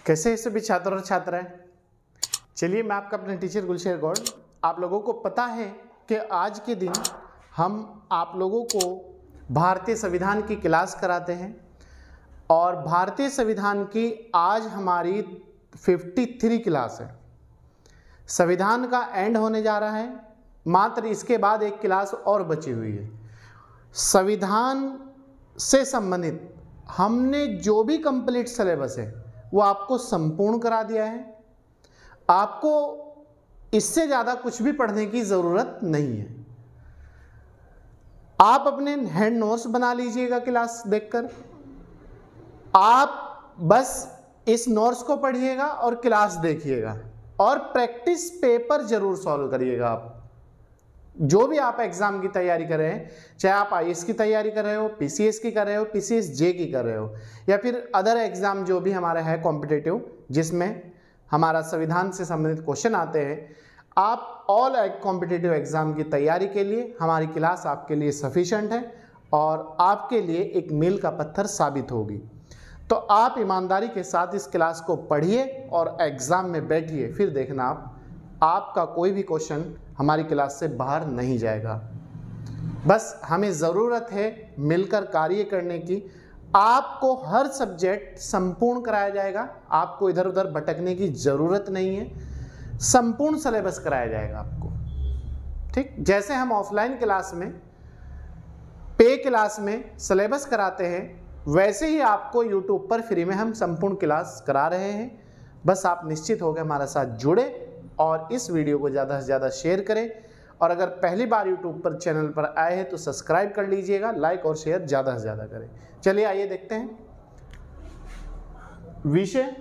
कैसे हैं सभी छात्र और छात्राएं। चलिए, मैं आपका अपने टीचर गुलशेर गौड़। आप लोगों को पता है कि आज के दिन हम आप लोगों को भारतीय संविधान की क्लास कराते हैं और भारतीय संविधान की आज हमारी 53 क्लास है। संविधान का एंड होने जा रहा है, मात्र इसके बाद एक क्लास और बची हुई है। संविधान से संबंधित हमने जो भी कंप्लीट सिलेबस है वो आपको संपूर्ण करा दिया है। आपको इससे ज़्यादा कुछ भी पढ़ने की ज़रूरत नहीं है। आप अपने हैंड नोट्स बना लीजिएगा क्लास देखकर। आप बस इस नोट्स को पढ़िएगा और क्लास देखिएगा और प्रैक्टिस पेपर जरूर सॉल्व करिएगा। आप जो भी आप एग्जाम की तैयारी कर रहे हैं, चाहे आप आईएएस की तैयारी कर रहे हो, पीसीएस की कर रहे हो, पीसीएस जे की कर रहे हो, या फिर अदर एग्जाम जो भी हमारा है कॉम्पिटिटिव, जिसमें हमारा संविधान से संबंधित क्वेश्चन आते हैं, आप ऑल कॉम्पिटिटिव एग्जाम की तैयारी के लिए हमारी क्लास आपके लिए सफिशिएंट है और आपके लिए एक मील का पत्थर साबित होगी। तो आप ईमानदारी के साथ इस क्लास को पढ़िए और एग्जाम में बैठिए, फिर देखना आपका कोई भी क्वेश्चन हमारी क्लास से बाहर नहीं जाएगा। बस हमें ज़रूरत है मिलकर कार्य करने की। आपको हर सब्जेक्ट संपूर्ण कराया जाएगा, आपको इधर उधर भटकने की ज़रूरत नहीं है। संपूर्ण सिलेबस कराया जाएगा आपको, ठीक। जैसे हम ऑफलाइन क्लास में पे क्लास में सिलेबस कराते हैं, वैसे ही आपको यूट्यूब पर फ्री में हम संपूर्ण क्लास करा रहे हैं। बस आप निश्चित होकर हमारे साथ जुड़े और इस वीडियो को ज़्यादा से ज़्यादा शेयर करें। और अगर पहली बार यूट्यूब पर चैनल पर आए हैं तो सब्सक्राइब कर लीजिएगा, लाइक और शेयर ज़्यादा से ज़्यादा करें। चलिए आइए देखते हैं। विषय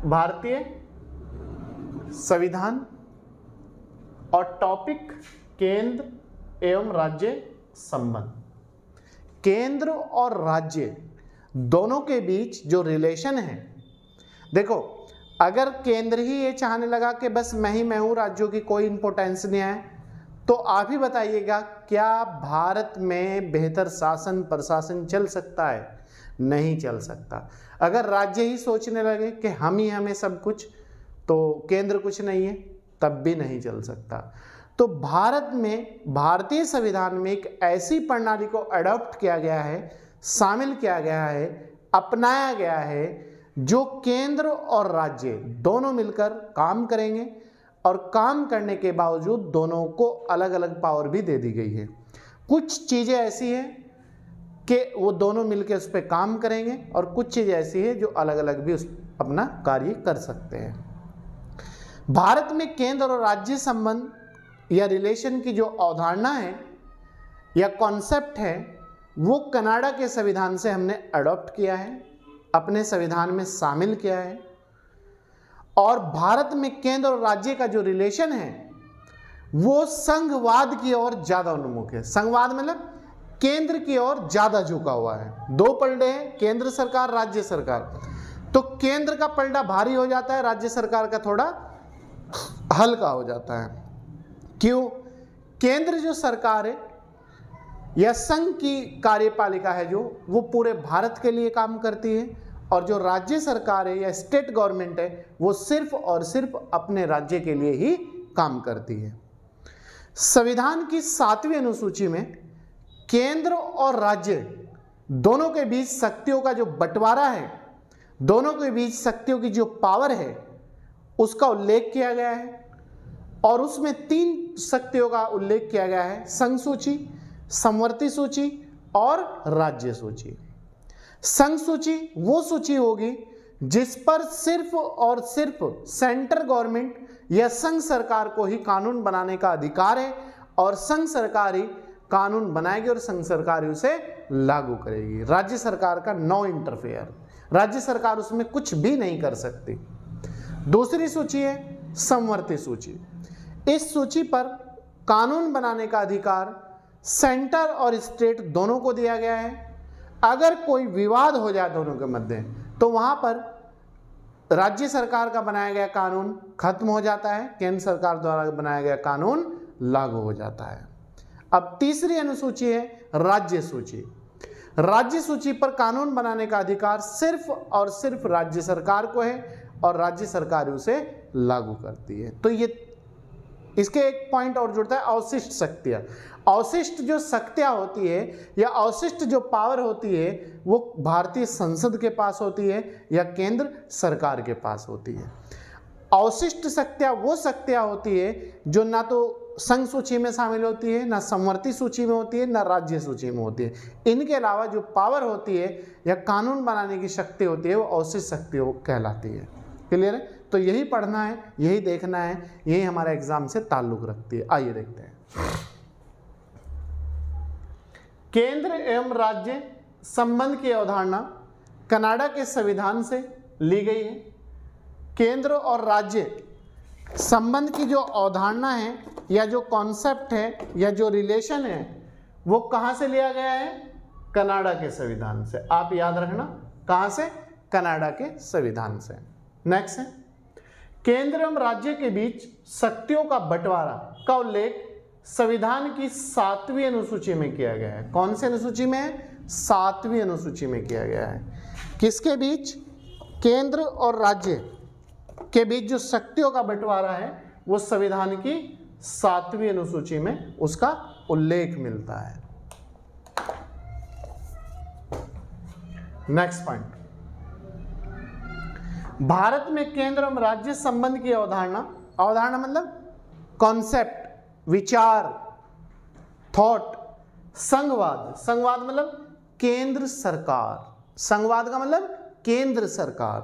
भारतीय संविधान और टॉपिक केंद्र एवं राज्य संबंध। केंद्र और राज्य दोनों के बीच जो रिलेशन है, देखो, अगर केंद्र ही ये चाहने लगा कि बस मैं हूँ, राज्यों की कोई इंपॉर्टेंस नहीं है, तो आप ही बताइएगा क्या भारत में बेहतर शासन प्रशासन चल सकता है? नहीं चल सकता। अगर राज्य ही सोचने लगे कि हम ही हमें सब कुछ, तो केंद्र कुछ नहीं है, तब भी नहीं चल सकता। तो भारत में भारतीय संविधान में एक ऐसी प्रणाली को अडॉप्ट किया गया है, शामिल किया गया है, अपनाया गया है, जो केंद्र और राज्य दोनों मिलकर काम करेंगे और काम करने के बावजूद दोनों को अलग अलग पावर भी दे दी गई है। कुछ चीज़ें ऐसी हैं कि वो दोनों मिलकर उस पर काम करेंगे और कुछ चीज़ें ऐसी है जो अलग अलग भी उस अपना कार्य कर सकते हैं। भारत में केंद्र और राज्य संबंध या रिलेशन की जो अवधारणा है या कॉन्सेप्ट है, वो कनाडा के संविधान से हमने अडॉप्ट किया है, अपने संविधान में शामिल किया है। और भारत में केंद्र और राज्य का जो रिलेशन है वो संघवाद की ओर ज्यादा उन्मुख है। संघवाद मतलब केंद्र की ओर ज्यादा झुका हुआ है। दो पलड़े हैं, केंद्र सरकार, राज्य सरकार। तो केंद्र का पलड़ा भारी हो जाता है, राज्य सरकार का थोड़ा हल्का हो जाता है। क्यों? केंद्र जो सरकार है या संघ की कार्यपालिका है जो, वो पूरे भारत के लिए काम करती है, और जो राज्य सरकार है या स्टेट गवर्नमेंट है वो सिर्फ और सिर्फ अपने राज्य के लिए ही काम करती है। संविधान की 7वीं अनुसूची में केंद्र और राज्य दोनों के बीच शक्तियों का जो बंटवारा है, दोनों के बीच शक्तियों की जो पावर है, उसका उल्लेख किया गया है। और उसमें 3 शक्तियों का उल्लेख किया गया है: संघ सूची, समवर्ती सूची और राज्य सूची। संघ सूची वो सूची होगी जिस पर सिर्फ और सिर्फ सेंट्रल गवर्नमेंट या संघ सरकार को ही कानून बनाने का अधिकार है, और संघ सरकार ही कानून बनाएगी और संघ सरकार ही उसे लागू करेगी। राज्य सरकार का नो इंटरफेयर, राज्य सरकार उसमें कुछ भी नहीं कर सकती। दूसरी सूची है समवर्ती सूची। इस सूची पर कानून बनाने का अधिकार सेंटर और स्टेट दोनों को दिया गया है। अगर कोई विवाद हो जाए दोनों के मध्य, तो वहां पर राज्य सरकार का बनाया गया कानून खत्म हो जाता है, केंद्र सरकार द्वारा बनाया गया कानून लागू हो जाता है। अब तीसरी अनुसूची है राज्य सूची। राज्य सूची पर कानून बनाने का अधिकार सिर्फ और सिर्फ राज्य सरकार को है और राज्य सरकार उसे लागू करती है। तो ये इसके एक पॉइंट और जुड़ता है, अवशिष्ट शक्तियां। अवशिष्ट जो शक्तियां होती है या अवशिष्ट जो पावर होती है वो भारतीय संसद के पास होती है या केंद्र सरकार के पास होती है। अवशिष्ट शक्तियां वो शक्तियां होती है जो ना तो संघ सूची में शामिल होती है, ना समवर्ती सूची में होती है, ना राज्य सूची में होती है। इनके अलावा जो पावर होती है या कानून बनाने की शक्ति होती है वो अवशिष्ट शक्ति कहलाती है। क्लियर है? तो यही पढ़ना है, यही देखना है, यही हमारे एग्जाम से ताल्लुक रखती है। आइए देखते हैं। केंद्र एवं राज्य संबंध की अवधारणा कनाडा के संविधान से ली गई है। केंद्र और राज्य संबंध की जो अवधारणा है या जो कॉन्सेप्ट है या जो रिलेशन है वो कहां से लिया गया है? कनाडा के संविधान से। आप याद रखना, कहां से? कनाडा के संविधान से। नेक्स्ट है, केंद्र एवं राज्य के बीच शक्तियों का बंटवारा का उल्लेख संविधान की 7वीं अनुसूची में किया गया है। कौन सी अनुसूची में है? 7वीं अनुसूची में किया गया है। किसके बीच? केंद्र और राज्य के बीच जो शक्तियों का बंटवारा है वो संविधान की 7वीं अनुसूची में उसका उल्लेख मिलता है। नेक्स्ट पॉइंट, भारत में केंद्र एवं राज्य संबंध की अवधारणा मतलब कॉन्सेप्ट, विचार, थॉट, संघवाद मतलब केंद्र सरकार, संघवाद का मतलब केंद्र सरकार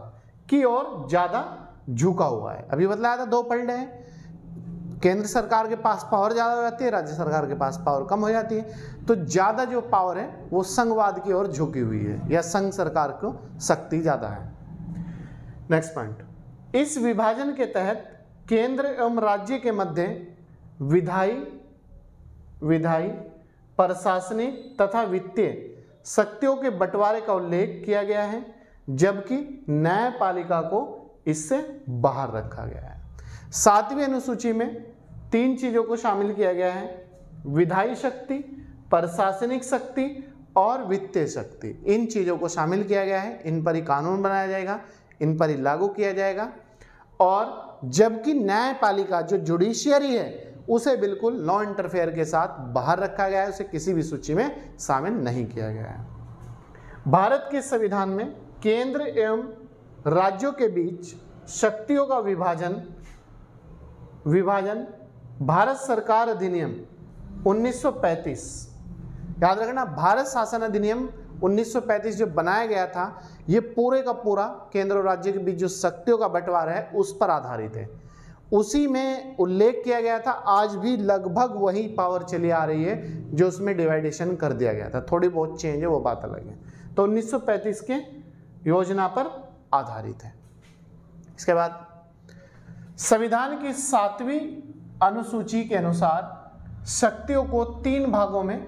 की ओर ज्यादा झुका हुआ है। अभी बतलाया था, 2 पलटे हैं। केंद्र सरकार के पास पावर ज्यादा हो जाती है, राज्य सरकार के पास पावर कम हो जाती है। तो ज्यादा जो पावर है वो संघवाद की ओर झुकी हुई है या संघ सरकार को शक्ति ज्यादा है। नेक्स्ट पॉइंट, इस विभाजन के तहत केंद्र एवं राज्य के मध्य विधायी, प्रशासनिक तथा वित्तीय शक्तियों के बंटवारे का उल्लेख किया गया है, जबकि न्यायपालिका को इससे बाहर रखा गया है। 7वीं अनुसूची में 3 चीजों को शामिल किया गया है, विधायी शक्ति, प्रशासनिक शक्ति और वित्तीय शक्ति। इन चीजों को शामिल किया गया है, इन पर ही कानून बनाया जाएगा, इन पर ही लागू किया जाएगा। और जबकि न्यायपालिका जो जुडिशियरी है उसे बिल्कुल नो इंटरफेयर के साथ बाहर रखा गया है, उसे किसी भी सूची में शामिल नहीं किया गया है। भारत के संविधान में केंद्र एवं राज्यों के बीच शक्तियों का विभाजन भारत सरकार अधिनियम 1935, याद रखना, भारत शासन अधिनियम 1935 जो बनाया गया था ये पूरे का पूरा केंद्र और राज्य के बीच जो शक्तियों का बंटवारा है उस पर आधारित है। उसी में उल्लेख किया गया था। आज भी लगभग वही पावर चली आ रही है जो उसमें डिवाइडेशन कर दिया गया था, थोड़ी बहुत चेंज है वो बात अलग है। तो 1935 के योजना पर आधारित है। इसके बाद संविधान की 7वीं अनुसूची के अनुसार शक्तियों को 3 भागों में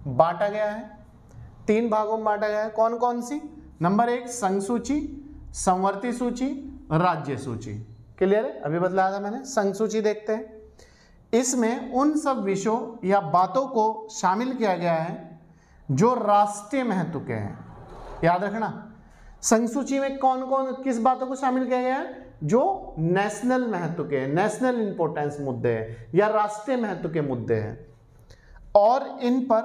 बांटा गया है। 3 भागों में बांटा गया है। कौन कौन सी? नंबर 1 संघ सूची, समवर्ती सूची, राज्य सूची। क्लियर है? अभी बतलाया था मैंने। संघ सूची देखते हैं। इसमें उन सब विषयों या बातों को शामिल किया गया है जो राष्ट्रीय महत्व के हैं। याद रखना, संघ सूची में कौन कौन किस बातों को शामिल किया गया है? जो नेशनल महत्व के, नेशनल इंपॉर्टेंस मुद्दे हैं या राष्ट्रीय महत्व के मुद्दे हैं, और इन पर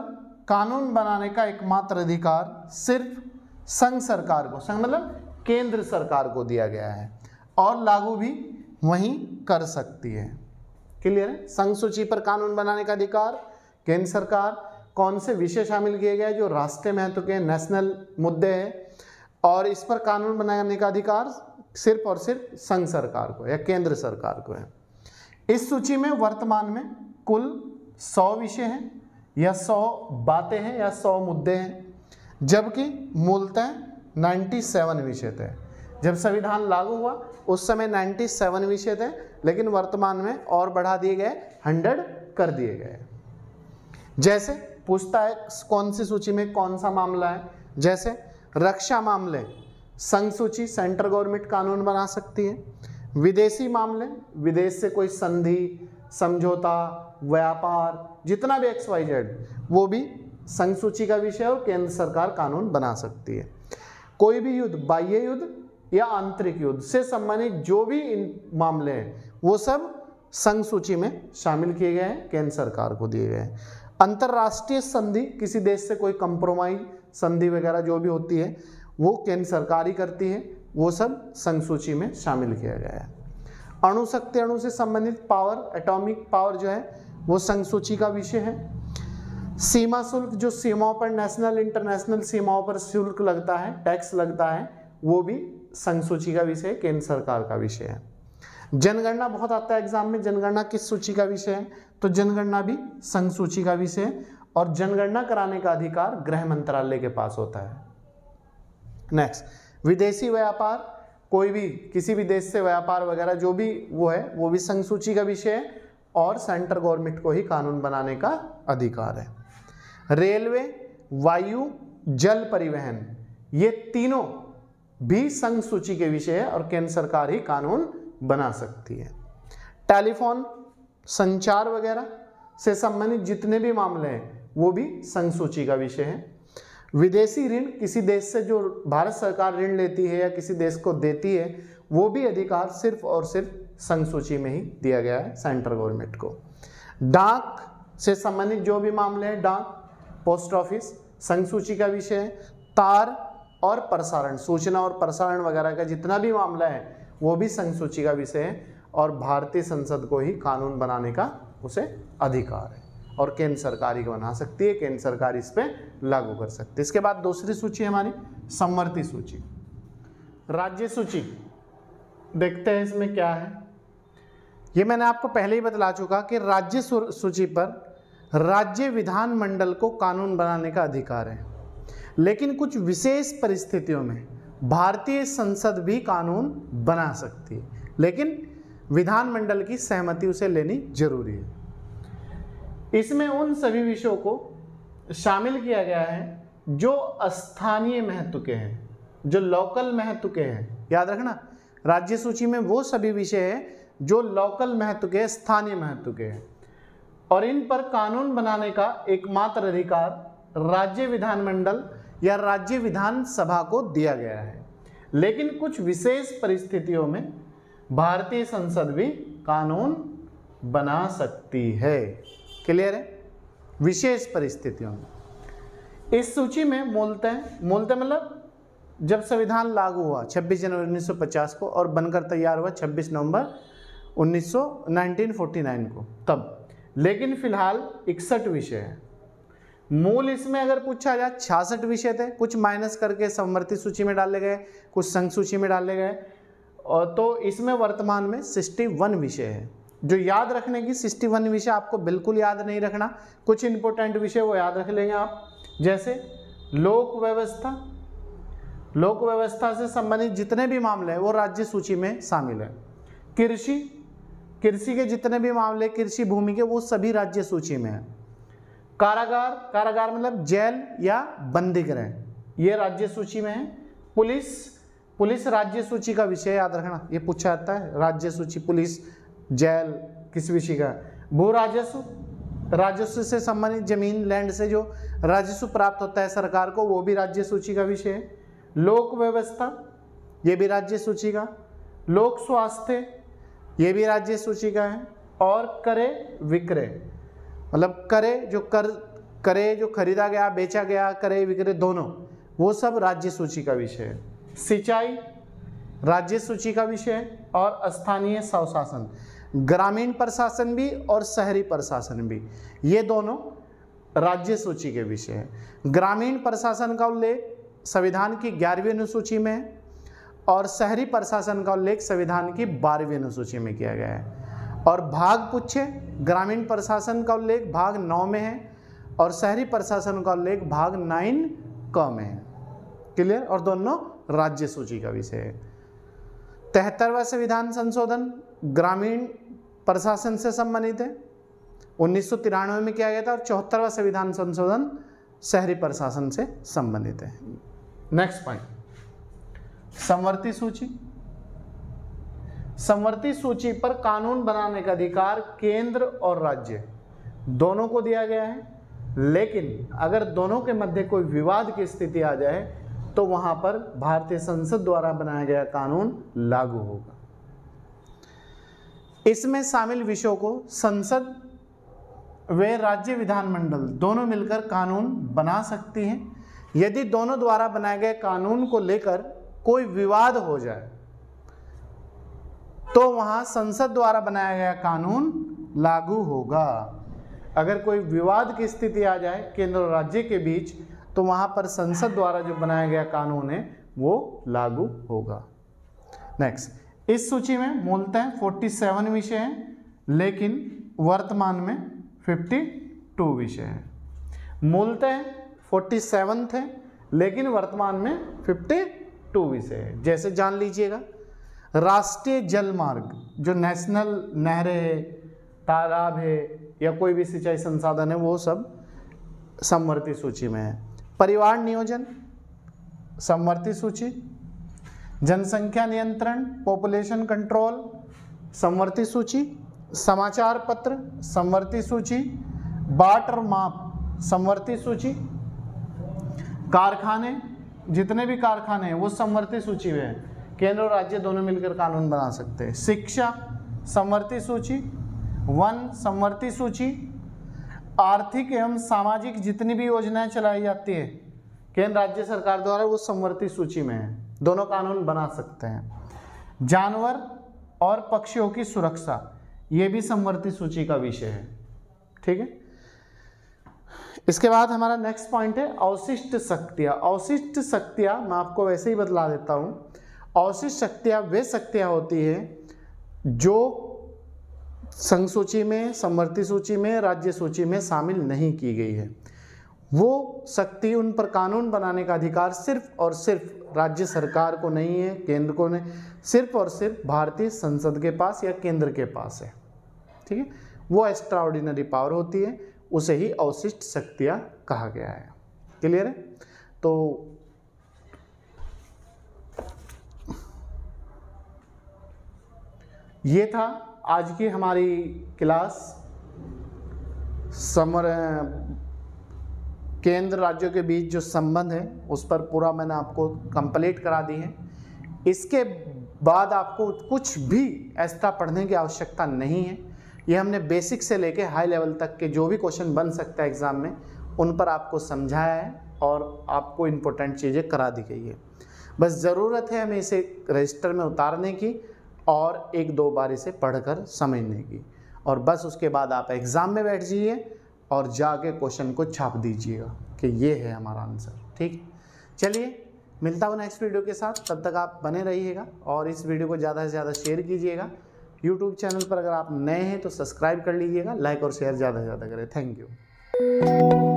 कानून बनाने का एकमात्र अधिकार सिर्फ संघ सरकार को, संघ मतलब केंद्र सरकार को दिया गया है, और लागू भी वही कर सकती है। क्लियर है? संघ सूची पर कानून बनाने का अधिकार केंद्र सरकार, कौन से विषय शामिल किए गए जो राष्ट्रीय महत्व के नेशनल मुद्दे हैं, और इस पर कानून बनाने का अधिकार सिर्फ और सिर्फ संघ सरकार को या केंद्र सरकार को है। इस सूची में वर्तमान में कुल 100 विषय हैं या 100 बातें हैं या 100 मुद्दे हैं, जबकि मूलतः 97 विषय थे। जब संविधान लागू हुआ उस समय 97 विषय थे, लेकिन वर्तमान में और बढ़ा दिए गए, 100 कर दिए गए। जैसे पूछता है कौन सी सूची में कौन सा मामला है, जैसे रक्षा मामले संघ सूची, सेंट्रल गवर्नमेंट कानून बना सकती है। विदेशी मामले, विदेश से कोई संधि, समझौता, व्यापार, जितना भी XYZ वो भी संघ सूची का विषय है और केंद्र सरकार कानून बना सकती है। कोई भी युद्ध, बाह्य युद्ध या आंतरिक युद्ध से संबंधित जो भी मामले हैं वो सब संघ सूची में शामिल किए गए हैं, केंद्र सरकार को दिए गए हैं। अंतरराष्ट्रीय संधि, किसी देश से कोई कंप्रोमाइज संधि वगैरह जो भी होती है वो केंद्र सरकार ही करती है, वो सब संघ सूची में शामिल किया गया है। अणु शक्ति, अणु से संबंधित पावर, एटॉमिक पावर जो है वो संघ सूची का विषय है। सीमा शुल्क, जो सीमाओं पर, नेशनल इंटरनेशनल सीमाओं पर शुल्क लगता है, टैक्स लगता है, वो भी संघ सूची का विषय है, केंद्र सरकार का विषय है। जनगणना बहुत आता है एग्जाम में, जनगणना किस सूची का विषय है? तो जनगणना भी संघ सूची का विषय है और जनगणना कराने का अधिकार गृह मंत्रालय के पास होता है। नेक्स्ट, विदेशी व्यापार, कोई भी किसी भी देश से व्यापार वगैरह जो भी वो है वो भी संघ सूची का विषय है और सेंट्रल गवर्नमेंट को ही कानून बनाने का अधिकार है। रेलवे, वायु, जल परिवहन, ये तीनों भी संघ सूची के विषय है और केंद्र सरकार ही कानून बना सकती है। टेलीफोन, संचार वगैरह से संबंधित जितने भी मामले हैं वो भी संघ सूची का विषय है। विदेशी ऋण, किसी देश से जो भारत सरकार ऋण लेती है या किसी देश को देती है वो भी अधिकार सिर्फ और सिर्फ संघ सूची में ही दिया गया है सेंट्रल गवर्नमेंट को। डाक से संबंधित जो भी मामले हैं, डाक, पोस्ट ऑफिस, संघ सूची का विषय है। तार और प्रसारण, सूचना और प्रसारण वगैरह का जितना भी मामला है वो भी संघ सूची का विषय है और भारतीय संसद को ही कानून बनाने का उसे अधिकार है और केंद्र सरकार ही बना सकती है, केंद्र सरकार इस पे लागू कर सकती है। इसके बाद दूसरी सूची हमारी समवर्ती सूची, राज्य सूची। देखते हैं इसमें क्या है। ये मैंने आपको पहले ही बतला चुका कि राज्य सूची पर राज्य विधानमंडल को कानून बनाने का अधिकार है, लेकिन कुछ विशेष परिस्थितियों में भारतीय संसद भी कानून बना सकती है, लेकिन विधानमंडल की सहमति उसे लेनी जरूरी है। इसमें उन सभी विषयों को शामिल किया गया है जो स्थानीय महत्व के हैं, जो लोकल महत्व के हैं। याद रखना, राज्य सूची में वो सभी विषय हैं जो लोकल महत्व के, स्थानीय महत्व के हैं और इन पर कानून बनाने का एकमात्र अधिकार राज्य विधानमंडल या राज्य विधानसभा को दिया गया है। लेकिन कुछ विशेष परिस्थितियों में भारतीय संसद भी कानून बना सकती है। क्लियर है? विशेष परिस्थितियों में। इस सूची में मूलतः मतलब जब संविधान लागू हुआ 26 जनवरी 1950 को और बनकर तैयार हुआ 26 नवंबर 1949 को तब, लेकिन फिलहाल 61 विषय है। मूल इसमें अगर पूछा जाए 66 विषय थे, कुछ माइनस करके समवर्ती सूची में डाले गए, कुछ संघ सूची में डाले गए, और तो इसमें वर्तमान में 61 विषय है। जो याद रखने की 61 विषय आपको बिल्कुल याद नहीं रखना, कुछ इंपॉर्टेंट विषय वो याद रख लेंगे आप, जैसे लोक व्यवस्था। लोक व्यवस्था से संबंधित जितने भी मामले हैं वो राज्य सूची में शामिल है। कृषि, कृषि के जितने भी मामले, कृषि भूमि के, वो सभी राज्य सूची में है। कारागार, कारागार मतलब जेल या बंदी गृह, ये राज्य सूची में है। पुलिस, पुलिस राज्य सूची का विषय, याद रखना, ये पूछा जाता है, राज्य सूची, पुलिस, जेल किस विषय का। भू राजस्व, राजस्व से संबंधित जमीन, लैंड से जो राजस्व प्राप्त होता है सरकार को, वो भी राज्य सूची का विषय है। लोक व्यवस्था, ये भी राज्य सूची का। लोक स्वास्थ्य, ये भी राज्य सूची का है। और क्रय विक्रय, मतलब क्रय जो क्रय जो खरीदा गया, बेचा गया, क्रय विक्रय दोनों, वो सब राज्य सूची का विषय है। सिंचाई राज्य सूची का विषय है। और स्थानीय स्वशासन, ग्रामीण प्रशासन भी और शहरी प्रशासन भी, ये दोनों राज्य सूची के विषय है। ग्रामीण प्रशासन का उल्लेख संविधान की 11वीं अनुसूची में है और शहरी प्रशासन का उल्लेख संविधान की 12वीं अनुसूची में किया गया है। और भाग पूछे, ग्रामीण प्रशासन का उल्लेख भाग 9 में है और शहरी प्रशासन का उल्लेख भाग 9 क में है। क्लियर? और दोनों राज्य सूची का विषय है। 73वां संविधान संशोधन ग्रामीण प्रशासन से संबंधित है, 1993 में किया गया था। और 74वां संविधान संशोधन शहरी प्रशासन से संबंधित है। नेक्स्ट पॉइंट, समवर्ती सूची। समवर्ती सूची पर कानून बनाने का अधिकार केंद्र और राज्य दोनों को दिया गया है, लेकिन अगर दोनों के मध्य कोई विवाद की स्थिति आ जाए तो वहां पर भारतीय संसद द्वारा बनाया गया कानून लागू होगा। इसमें शामिल विषयों को संसद व राज्य विधानमंडल दोनों मिलकर कानून बना सकती हैं। यदि दोनों द्वारा बनाए गए कानून को लेकर कोई विवाद हो जाए तो वहां संसद द्वारा बनाया गया कानून लागू होगा। अगर कोई विवाद की स्थिति आ जाए केंद्र और राज्य के बीच तो वहां पर संसद द्वारा जो बनाया गया कानून है वो लागू होगा। नेक्स्ट, इस सूची में मूलतः 47 विषय हैं, लेकिन वर्तमान में 52 विषय हैं। मूलतः 47 थे, लेकिन वर्तमान में 52 विषय है। जैसे जान लीजिएगा, राष्ट्रीय जल मार्ग जो नेशनल नहरें है, तालाब है या कोई भी सिंचाई संसाधन है, वो सब समवर्ती सूची में है। परिवार नियोजन समवर्ती सूची, जनसंख्या नियंत्रण पॉपुलेशन कंट्रोल समवर्ती सूची, समाचार पत्र समवर्ती सूची, बाट और माप समवर्ती सूची, कारखाने जितने भी कारखाने हैं वो समवर्ती सूची में है। केंद्र और राज्य दोनों मिलकर कानून बना सकते हैं। शिक्षा समवर्ती सूची, वन समवर्ती सूची, आर्थिक एवं सामाजिक जितनी भी योजनाएं चलाई जाती है केंद्र राज्य सरकार द्वारा वो समवर्ती सूची में है, दोनों कानून बना सकते हैं। जानवर और पक्षियों की सुरक्षा ये भी समवर्ती सूची का विषय है। ठीक है, इसके बाद हमारा नेक्स्ट पॉइंट है अवशिष्ट शक्तियां। अवशिष्ट शक्तियां मैं आपको वैसे ही बतला देता हूं। अवशिष्ट शक्तियां वे शक्तियां होती है जो संघ सूची में, समवर्ती सूची में, राज्य सूची में शामिल नहीं की गई है। वो शक्ति, उन पर कानून बनाने का अधिकार सिर्फ और सिर्फ राज्य सरकार को नहीं है, केंद्र को नहीं, सिर्फ और सिर्फ भारतीय संसद के पास या केंद्र के पास है। ठीक है, वो एक्स्ट्रा ऑर्डिनरी पावर होती है, उसे ही अवशिष्ट शक्तियां कहा गया है। क्लियर है? तो ये था आज की हमारी क्लास। केंद्र राज्यों के बीच जो संबंध है उस पर पूरा मैंने आपको कंप्लीट करा दी है। इसके बाद आपको कुछ भी एक्स्ट्रा पढ़ने की आवश्यकता नहीं है। ये हमने बेसिक से लेके हाई लेवल तक के जो भी क्वेश्चन बन सकता है एग्जाम में उन पर आपको समझाया है और आपको इम्पोर्टेंट चीज़ें करा दी गई है। बस ज़रूरत है हमें इसे रजिस्टर में उतारने की और एक दो बार इसे पढ़कर समझने की, और बस उसके बाद आप एग्ज़ाम में बैठ जाइए और जाके क्वेश्चन को छाप दीजिएगा कि ये है हमारा आंसर। ठीक, चलिए मिलता हूँ नेक्स्ट वीडियो के साथ। तब तक आप बने रहिएगा और इस वीडियो को ज़्यादा से ज़्यादा शेयर कीजिएगा। यूट्यूब चैनल पर अगर आप नए हैं तो सब्सक्राइब कर लीजिएगा, लाइक और शेयर ज़्यादा से ज़्यादा करें। Thank you.